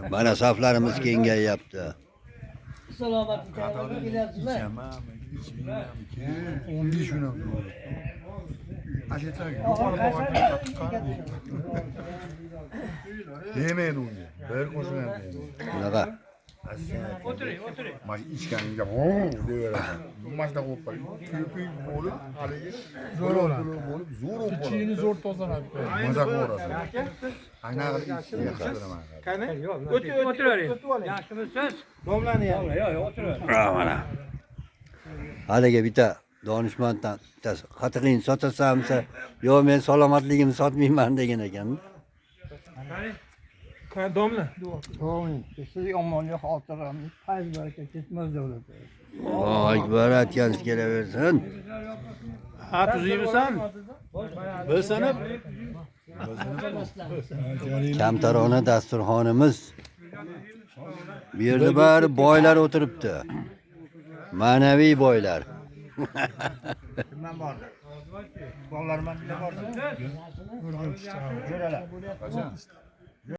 Mana saflarimiz kengayapti. Salomatlik kelyapsizmi? 15 kun oldu. Yemeydi onu. Bir koşun yemeydi. Bunaqa. O'tiring. Mana ichganingda deyveradi. Mashina qo'yib qo'y. Ko'pik bo'lib, haligi zo'r bo'lib, zo'r bo'lib. Ichini zo'r tozalab. Maza qo'radi. Aynan yaxshi ko'raman. Qani? O'tiravering. Yaxshimisiz? Domlani ham. Yo'q, o'tiravering. Mana. Haligi bitta donishmanddan bittasi qatiqingni sotasanmi? Yo'q, men salomatligimni sotmayman degan ekan. Qani domla? Siz yomonlik xotiramni fayz baraka ketmaz davlat. Allohu akbar aytganingiz kelaversin. Ha, tuzaymisan? Bir sanab. Kamtarona dasturxonimiz. Bu yerda bari boylar o'tiribdi. Ma'naviy boylar. Men bordim. Bolalar men bordim. Ko'ralar.